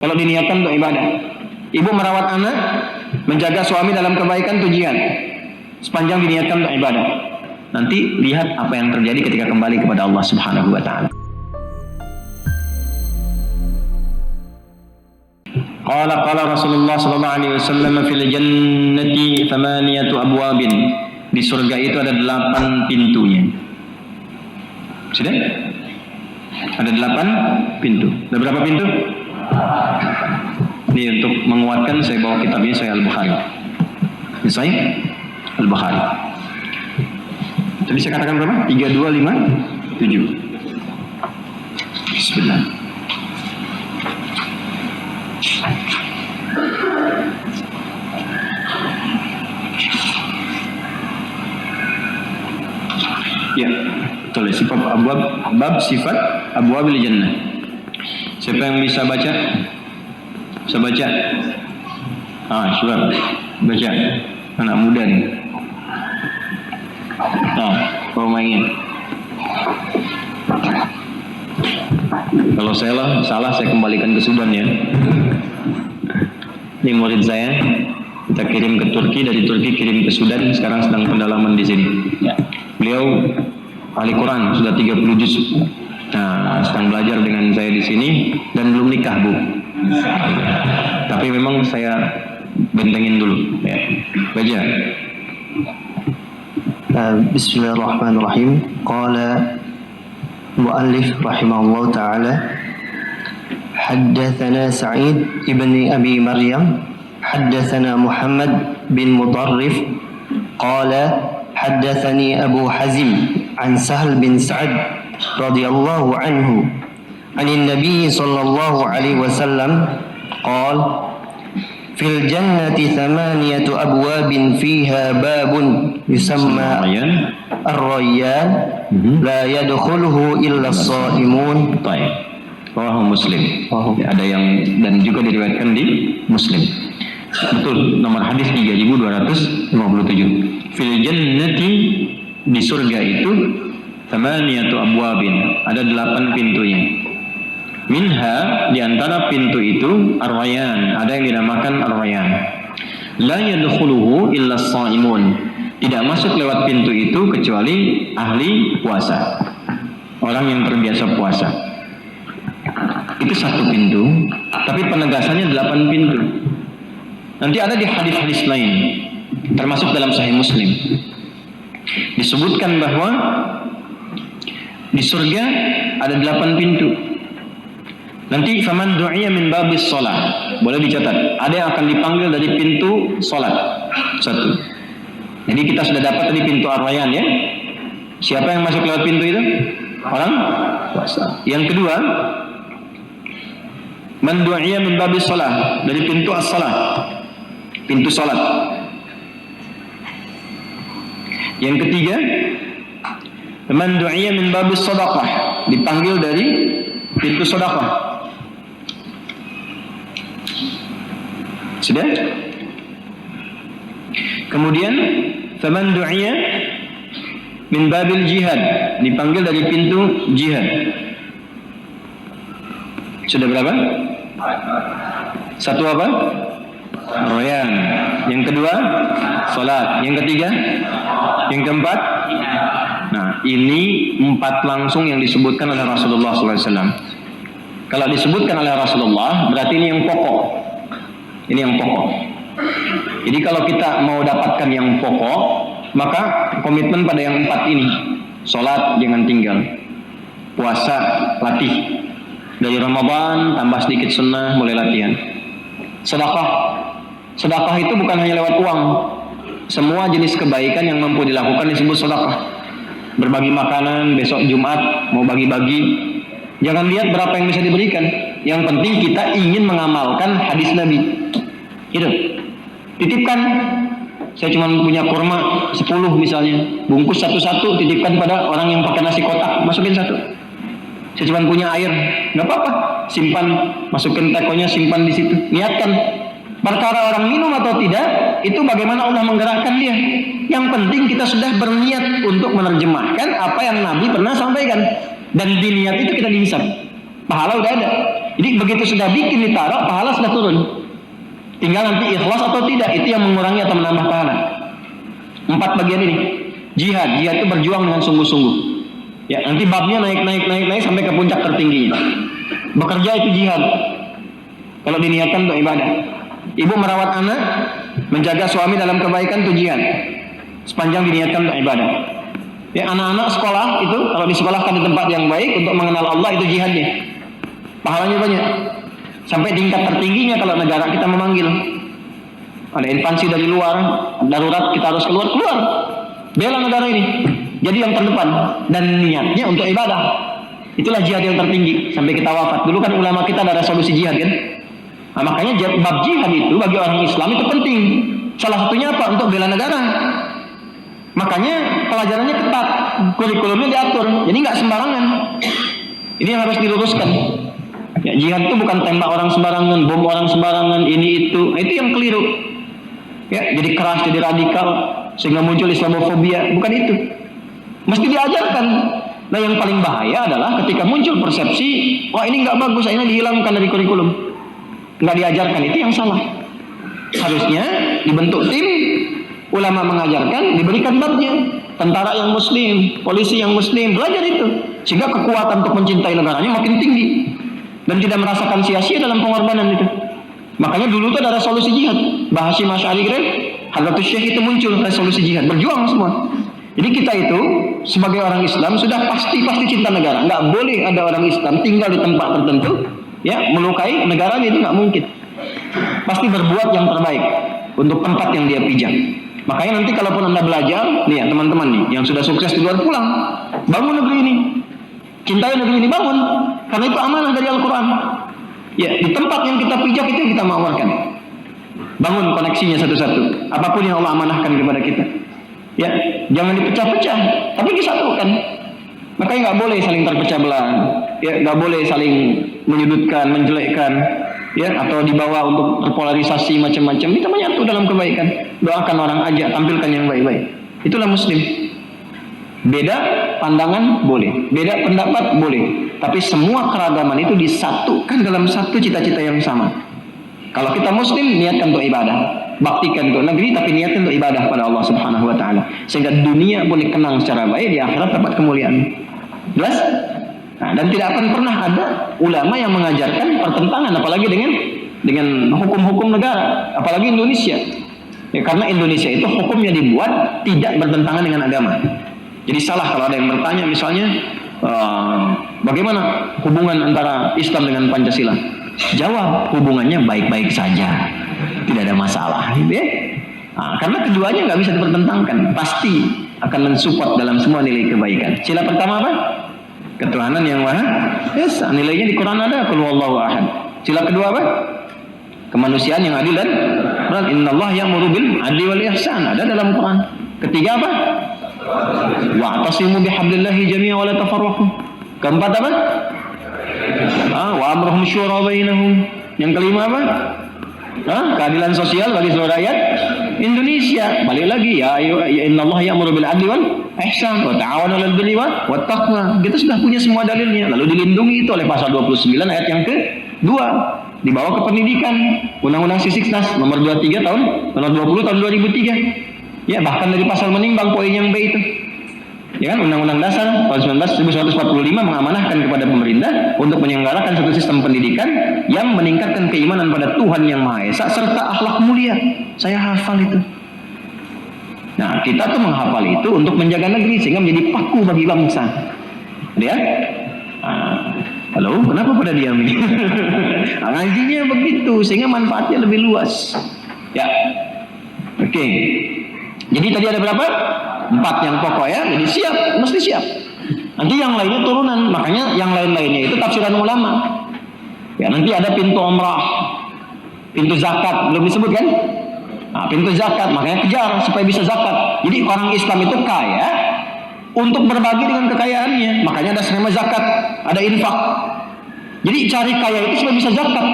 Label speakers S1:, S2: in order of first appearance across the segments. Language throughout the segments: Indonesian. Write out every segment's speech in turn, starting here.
S1: Kalau diniatkan untuk ibadah. Ibu merawat anak, menjaga suami dalam kebaikan itu jihad. Sepanjang diniatkan untuk ibadah. Nanti lihat apa yang terjadi ketika kembali kepada Allah Subhanahu wa taala. Qala Rasulullah sallallahu alaihi wasallam fil jannati 8 abwabin. Di surga itu ada 8 pintunya. Sudah? Ada 8 pintu. Ada berapa pintu? Ini untuk menguatkan saya bawa kitab ini, saya Al-Bukhari. Ini saya Al-Bukhari. Tadi saya katakan berapa? 3, 2, 5, 7. Bismillah. Ya, betul. Sifat bab sifat abwabil jannah. Siapa yang bisa baca? Bisa baca? Syurah. Baca. Anak muda nih. Kau mainnya. Kalau saya salah saya kembalikan ke Sudan ya. Ini murid saya, kita kirim ke Turki, dari Turki kirim ke Sudan, sekarang sedang pendalaman di sini. Ya. Beliau ahli Quran, sudah 30 juz. Nah, sedang belajar dengan saya di sini dan belum nikah, Bu. Tapi memang saya bentengin dulu, ya. Baca.
S2: Bismillahirrahmanirrahim. Qala muallif rahimahullah ta'ala, حدثنا سعيد ابن أبي مريم حدثنا محمد بن مطرف قال حدثني أبو حزم عن سهل بن سعد رضي الله عنه عن النبي صلى الله عليه وسلم قال في الجنة 8 أبواب فيها باب يسمى الريان لا يدخله إلا الصائمون.
S1: Rawahu Muslim. Ada yang dan juga diriwayatkan di Muslim. Betul, nomor hadis 3257. Fil jannati, di surga itu 8 abwabin, ada 8 pintunya. Minha, di antara pintu itu ar-rayyan, ada yang dinamakan ar-rayyan. La yadkhuluhu illa as-shaimun. Tidak masuk lewat pintu itu kecuali ahli puasa. Orang yang terbiasa puasa. Itu satu pintu, tapi penegasannya 8 pintu. Nanti ada di hadis-hadis lain, termasuk dalam Sahih Muslim, disebutkan bahwa di surga ada 8 pintu. Nanti faman du'iya min babis shalah, boleh dicatat, ada yang akan dipanggil dari pintu salat. Satu. Jadi kita sudah dapat tadi pintu ar-rayyan ya. Siapa yang masuk lewat pintu itu? Orang puasa. Yang kedua, man du'iya min babis shalah, dari pintu as-shalah, pintu salat. Yang ketiga, man du'iya min babis shadaqah, dipanggil dari pintu sedekah. Sudah? Kemudian faman du'iya min babil jihad, dipanggil dari pintu jihad. Sudah berapa? Satu apa? Rayyan. Yang kedua, salat. Yang ketiga, yang keempat. Nah, ini 4 langsung yang disebutkan oleh Rasulullah SAW. Kalau disebutkan oleh Rasulullah, berarti ini yang pokok. Ini yang pokok. Jadi kalau kita mau dapatkan yang pokok, maka komitmen pada yang 4 ini. Salat jangan tinggal. Puasa latih. Dari Ramadan tambah sedikit sunnah, mulai latihan. Sedekah. Sedekah itu bukan hanya lewat uang. Semua jenis kebaikan yang mampu dilakukan disebut sedekah. Berbagi makanan, besok Jumat mau bagi-bagi. Jangan lihat berapa yang bisa diberikan. Yang penting kita ingin mengamalkan hadis Nabi. Gitu. Titipkan. Saya cuma punya kurma 10 misalnya. Bungkus satu-satu, titipkan pada orang yang pakai nasi kotak. Masukin 1. Saya cuma punya air, nggak apa-apa, simpan, masukin tekonya, simpan di situ. Niatkan. Perkara orang minum atau tidak, itu bagaimana Allah menggerakkan dia. Yang penting kita sudah berniat untuk menerjemahkan apa yang Nabi pernah sampaikan. Dan di niat itu kita dihisab. Pahala udah ada. Jadi begitu sudah bikin ditaruh, pahala sudah turun. Tinggal nanti ikhlas atau tidak, itu yang mengurangi atau menambah pahala. 4 bagian ini. Jihad itu berjuang dengan sungguh-sungguh. Ya, nanti babnya naik sampai ke puncak tertingginya. Bekerja itu jihad. Kalau diniatkan untuk ibadah. Ibu merawat anak, menjaga suami dalam kebaikan itu jihad. Sepanjang diniatkan untuk ibadah. Ya, anak-anak sekolah itu kalau disekolahkan di tempat yang baik untuk mengenal Allah itu jihadnya. Pahalanya banyak. Sampai tingkat tertingginya kalau negara kita memanggil. Ada invasi dari luar, darurat kita harus keluar. Bela negara ini. Jadi yang terdepan dan niatnya untuk ibadah. Itulah jihad yang tertinggi sampai kita wafat. Dulu kan ulama kita ada resolusi jihad kan. Nah, makanya bab jihad itu bagi orang Islam itu penting. Salah satunya apa? Untuk bela negara. Makanya pelajarannya ketat, kurikulumnya diatur. Jadi nggak sembarangan. Ini yang harus diluruskan. Ya, jihad itu bukan tembak orang sembarangan, bom orang sembarangan, ini itu. Nah, itu yang keliru. Ya, jadi keras, jadi radikal sehingga muncul Islamofobia. Bukan itu. Mesti diajarkan. Nah, yang paling bahaya adalah ketika muncul persepsi, wah ini nggak bagus, ini dihilangkan dari kurikulum. Nggak diajarkan, itu yang salah. Harusnya dibentuk tim, ulama mengajarkan, diberikan babnya. Tentara yang muslim, polisi yang muslim, belajar itu. Sehingga kekuatan untuk mencintai negaranya makin tinggi. Dan tidak merasakan sia-sia dalam pengorbanan itu. Makanya dulu itu ada resolusi jihad. Bahasi Masyari keren, Hadratus Syekh itu muncul resolusi jihad. Berjuang semua. Jadi kita itu sebagai orang Islam sudah pasti cinta negara. Nggak boleh ada orang Islam tinggal di tempat tertentu, ya melukai negaranya, itu nggak mungkin. Pasti berbuat yang terbaik untuk tempat yang dia pijak. Makanya nanti kalaupun Anda belajar, nih ya teman-teman nih yang sudah sukses di luar, pulang, bangun negeri ini, cintai negeri ini, bangun, karena itu amanah dari Al-Quran. Ya, di tempat yang kita pijak itu yang kita mawarkan. Bangun koneksinya satu-satu. Apapun yang Allah amanahkan kepada kita. Ya, jangan dipecah-pecah, tapi disatukan. Makanya nggak boleh saling terpecah belah. Ya, nggak boleh saling menyudutkan, menjelekkan. Ya, atau dibawa untuk terpolarisasi macam-macam. Kita menyatu dalam kebaikan. Doakan orang aja, tampilkan yang baik-baik. Itulah Muslim. Beda pandangan boleh, beda pendapat boleh, tapi semua keragaman itu disatukan dalam satu cita-cita yang sama. Kalau kita Muslim, niatkan untuk ibadah, baktikan untuk negeri, tapi niatkan untuk ibadah pada Allah Subhanahu Wa Taala, sehingga dunia pun dikenang secara baik, di akhirat dapat kemuliaan. Jelas? Nah, dan tidak akan pernah ada ulama yang mengajarkan pertentangan, apalagi dengan hukum-hukum negara, apalagi Indonesia. Ya, karena Indonesia itu hukumnya dibuat tidak bertentangan dengan agama. Jadi salah kalau ada yang bertanya misalnya bagaimana hubungan antara Islam dengan Pancasila? Jawab, hubungannya baik-baik saja, tidak ada masalah, gitu ya. Nah, karena keduanya nggak bisa dipertentangkan, pasti akan mensupport dalam semua nilai kebaikan. Sila pertama apa? Ketuhanan yang maha esa. Nilainya di Quran ada, qul huwallahu ahad. Sila kedua apa? Kemanusiaan yang adil dan berat. Innallaha ya'muru bil adli wal ihsan, ada dalam Quran. Ketiga apa? Wa'tasimu bihablillahi jami'an wa la tafarraqu. Keempat apa? Wa amruhum syura bainahum. Yang kelima apa? Keadilan sosial bagi seluruh rakyat Indonesia. Balik lagi, ya innallaha ya'muru bil adli wal ihsan wa ta'awanu 'alal birri wat taqwa. Kita sudah punya semua dalilnya. Lalu dilindungi itu oleh pasal 29 ayat yang ke-2. Dibawa ke pendidikan, Undang-Undang Sisiknas nomor 23 nomor 20 tahun 2003. Ya, bahkan dari pasal menimbang poin yang B itu. Ya kan, Undang-Undang Dasar tahun 1945 mengamanahkan kepada pemerintah untuk menyelenggarakan satu sistem pendidikan yang meningkatkan keimanan pada Tuhan Yang Maha Esa serta akhlak mulia. Saya hafal itu. Nah, kita tuh menghafal itu untuk menjaga negeri sehingga menjadi paku bagi bangsa. Ya? Halo, kenapa pada diam ini? Ngajinya begitu sehingga manfaatnya lebih luas. Ya. Oke. Jadi tadi ada berapa? 4 yang pokok ya. Jadi siap, mesti siap. Nanti yang lainnya turunan. Makanya yang lain-lainnya itu tafsiran ulama. Ya, nanti ada pintu umrah, pintu zakat, belum disebut kan? Nah, pintu zakat, makanya kejar supaya bisa zakat. Jadi orang Islam itu kaya untuk berbagi dengan kekayaannya. Makanya ada skema zakat, ada infak. Jadi cari kaya itu supaya bisa zakat,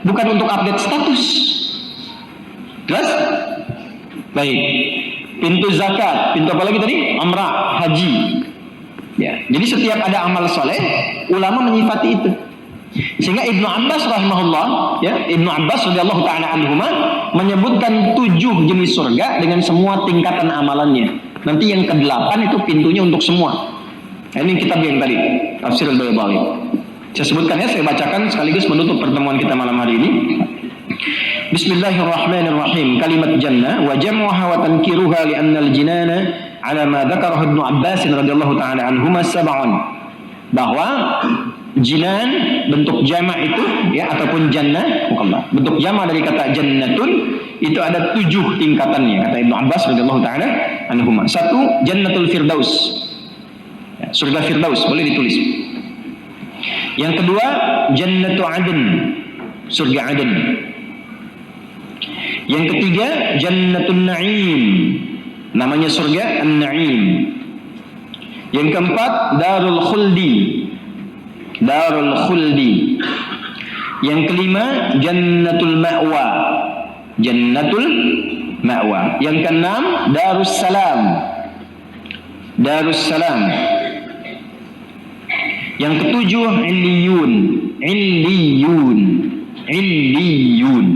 S1: bukan untuk update status. Jelas? Baik. Pintu zakat, pintu apa lagi tadi? Umrah, haji. Ya, jadi setiap ada amal soleh, ulama menyifati itu. Sehingga Ibnu Abbas rahimahullah, ya, Ibnu Abbas radhiyallahu taala anhuma menyebutkan 7 jenis surga dengan semua tingkatan amalannya. Nanti yang ke-8 itu pintunya untuk semua. Nah, ini kitab yang tadi, Tafsir Al-Baydawi. Saya sebutkan ya, saya bacakan sekaligus menutup pertemuan kita malam hari ini. Bismillahirrahmanirrahim. Kalimat jannah wa jam'uha wa tankiruha li anna al-jinana ala ma dzakarahu Ibnu Abbas radhiyallahu taala anhuma sab'un. Bahwa jinan bentuk jama' itu ya, ataupun jannah, bentuk jama' dari kata jannatun itu ada 7 tingkatannya kata Ibnu Abbas radhiyallahu taala anhuma. 1, jannatul firdaus, ya, surga firdaus, boleh ditulis. Yang kedua, jannatu adn, surga adn. Yang ketiga, jannatun na'im, namanya surga an-na'im. Yang keempat, darul khuldi, darul khuldi. Yang kelima, jannatul ma'wa, jannatul ma'wa. Yang keenam, darus salam, darus salam. Yang ketujuh, illiyun, illiyun, illiyun.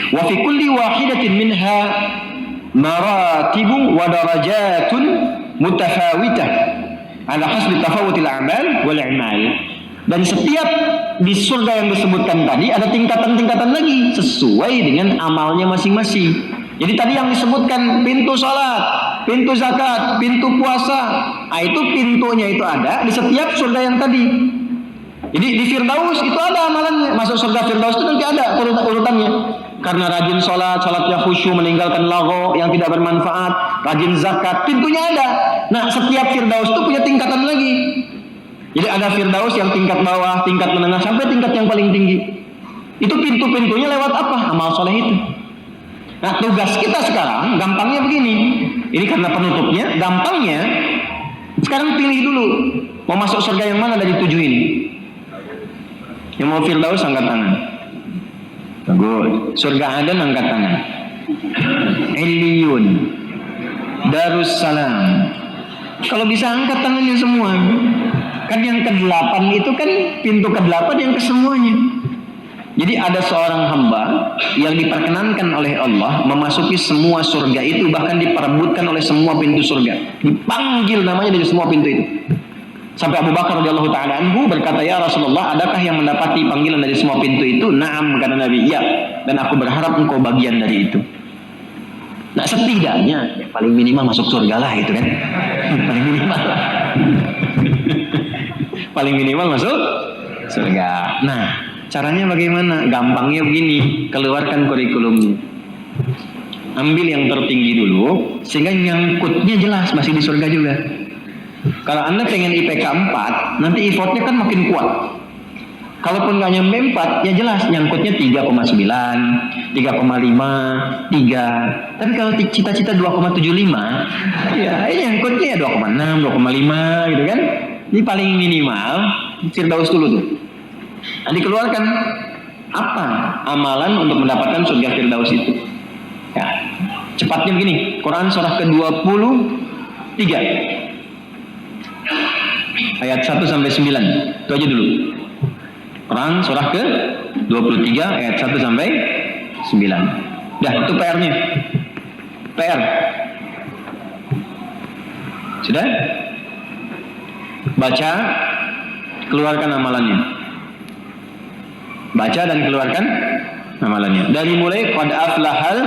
S1: Wa fi kulli wahidatin minha maratibu wa darajatun mutafawitah ala hasbi tafawutil a'mal wal i'mal. Dan setiap di surga yang disebutkan tadi ada tingkatan-tingkatan lagi sesuai dengan amalnya masing-masing. Jadi tadi yang disebutkan pintu salat, pintu zakat, pintu puasa, itu pintunya itu ada di setiap surga yang tadi. Jadi di Firdaus itu ada amalannya. Masuk surga Firdaus itu nanti ada urutannya. Karena rajin sholat, sholatnya khusyuk, meninggalkan lagho yang tidak bermanfaat, rajin zakat, pintunya ada. Nah, setiap Firdaus itu punya tingkatan lagi. Jadi ada Firdaus yang tingkat bawah, tingkat menengah, sampai tingkat yang paling tinggi. Itu pintu-pintunya lewat apa? Amal soleh itu. Nah, tugas kita sekarang gampangnya begini. Ini karena penutupnya, gampangnya sekarang pilih dulu mau masuk surga yang mana dari 7 ini. Yang mau Firdaus angkat tangan. Bagus. Surga Aden angkat tangan. Illiyun, Darussalam. Kalau bisa angkat tangannya semua. Kan yang ke-8 itu kan pintu ke-8 yang kesemuanya. Jadi ada seorang hamba yang diperkenankan oleh Allah memasuki semua surga itu, bahkan diperebutkan oleh semua pintu surga. Dipanggil namanya dari semua pintu itu. Sampai Abu Bakar radhiyallahu taala anhu berkata, "Ya Rasulullah, adakah yang mendapati panggilan dari semua pintu itu?" "Na'am," kata Nabi, "iya, dan aku berharap engkau bagian dari itu." Nah, setidaknya paling minimal masuk surga lah itu kan. Paling minimal lah. Paling minimal masuk surga. Nah, caranya bagaimana? Gampangnya begini, keluarkan kurikulumnya. Ambil yang tertinggi dulu sehingga nyangkutnya jelas masih di surga juga. Kalau Anda pengen IPK 4, nanti effortnya kan makin kuat. Kalaupun nggak nyampe 4, ya jelas nyangkutnya 3,9, 3,5, 3. Tapi kalau cita-cita 2,75, ya nyangkutnya 2,6, 2,5 gitu kan. Ini paling minimal Firdaus dulu tuh. Nah, dikeluarkan apa amalan untuk mendapatkan surga Firdaus itu. Ya, cepatnya begini, Quran surah ke-23 ayat 1 sampai 9. Itu aja dulu. Quran surah ke-23 ayat 1 sampai 9. Dah, itu PR-nya. PR. Sudah? Baca, keluarkan amalannya. Baca dan keluarkan amalannya. Dari mulai qad aflahal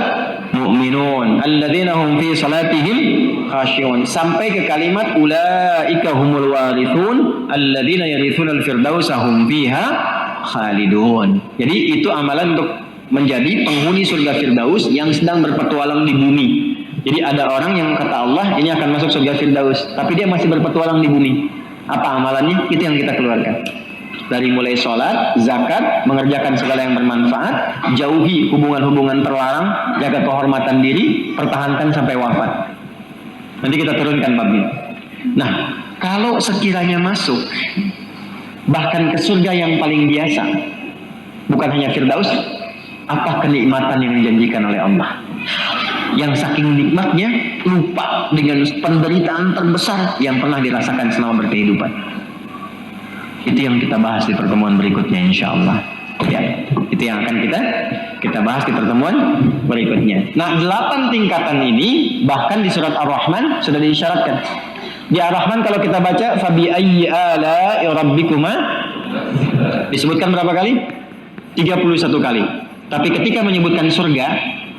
S1: mu'minun alladzina hum fi salatihim khashi'un sampai ke kalimat ulaika humul warithun alladzina yarithunal firdausa hum fiha khalidun. Jadi itu amalan untuk menjadi penghuni surga Firdaus yang sedang berpetualang di bumi. Jadi ada orang yang kata Allah ini akan masuk surga Firdaus, tapi dia masih berpetualang di bumi. Apa amalannya? Itu yang kita keluarkan. Dari mulai sholat, zakat, mengerjakan segala yang bermanfaat, jauhi hubungan-hubungan terlarang, jaga kehormatan diri, pertahankan sampai wafat. Nanti kita turunkan babnya. Nah, kalau sekiranya masuk bahkan ke surga yang paling biasa, bukan hanya Firdaus, apa kenikmatan yang dijanjikan oleh Allah? Yang saking nikmatnya lupa dengan penderitaan terbesar yang pernah dirasakan selama berkehidupan. Itu yang kita bahas di pertemuan berikutnya insyaallah. Ya, itu yang akan kita bahas di pertemuan berikutnya. Nah, 8 tingkatan ini bahkan di surat Ar-Rahman sudah diisyaratkan. Di Ar-Rahman kalau kita baca fabi ayyi ala'i rabbikuma disebutkan berapa kali? 31 kali. Tapi ketika menyebutkan surga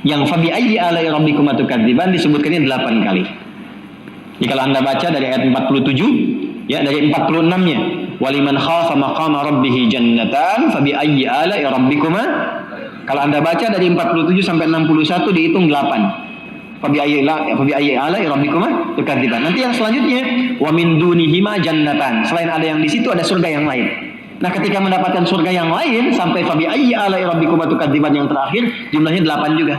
S1: yang fabi ayyi ala'i rabbikuma tukadziban disebutkannya 8 kali. Jadi kalau Anda baca dari ayat 47 ya, dari 46-nya waliman khafa maqama rabbih jannatan fabi ayyi ala'i rabbikuma. Kalau Anda baca dari 47 sampai 61 dihitung 8. Fabi ayyi ala'i rabbikuma tukadziban. Nanti yang selanjutnya wa min dunihima jannatan. Selain ada yang di situ ada surga yang lain. Nah, ketika mendapatkan surga yang lain sampai fabi ayyi ala'i rabbikuma tukadziban yang terakhir jumlahnya 8 juga.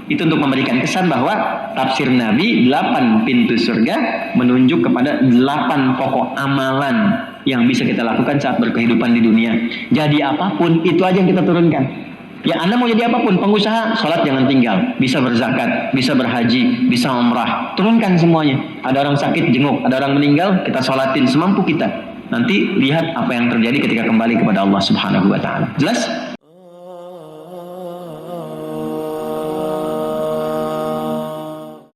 S1: Itu untuk memberikan kesan bahwa tafsir Nabi 8 pintu surga menunjuk kepada 8 pokok amalan yang bisa kita lakukan saat berkehidupan di dunia. Jadi apapun itu aja yang kita turunkan. Ya, Anda mau jadi apapun, pengusaha, sholat jangan tinggal, bisa berzakat, bisa berhaji, bisa umrah, turunkan semuanya. Ada orang sakit, jenguk, ada orang meninggal, kita sholatin semampu kita. Nanti lihat apa yang terjadi ketika kembali kepada Allah Subhanahu wa taala. Jelas?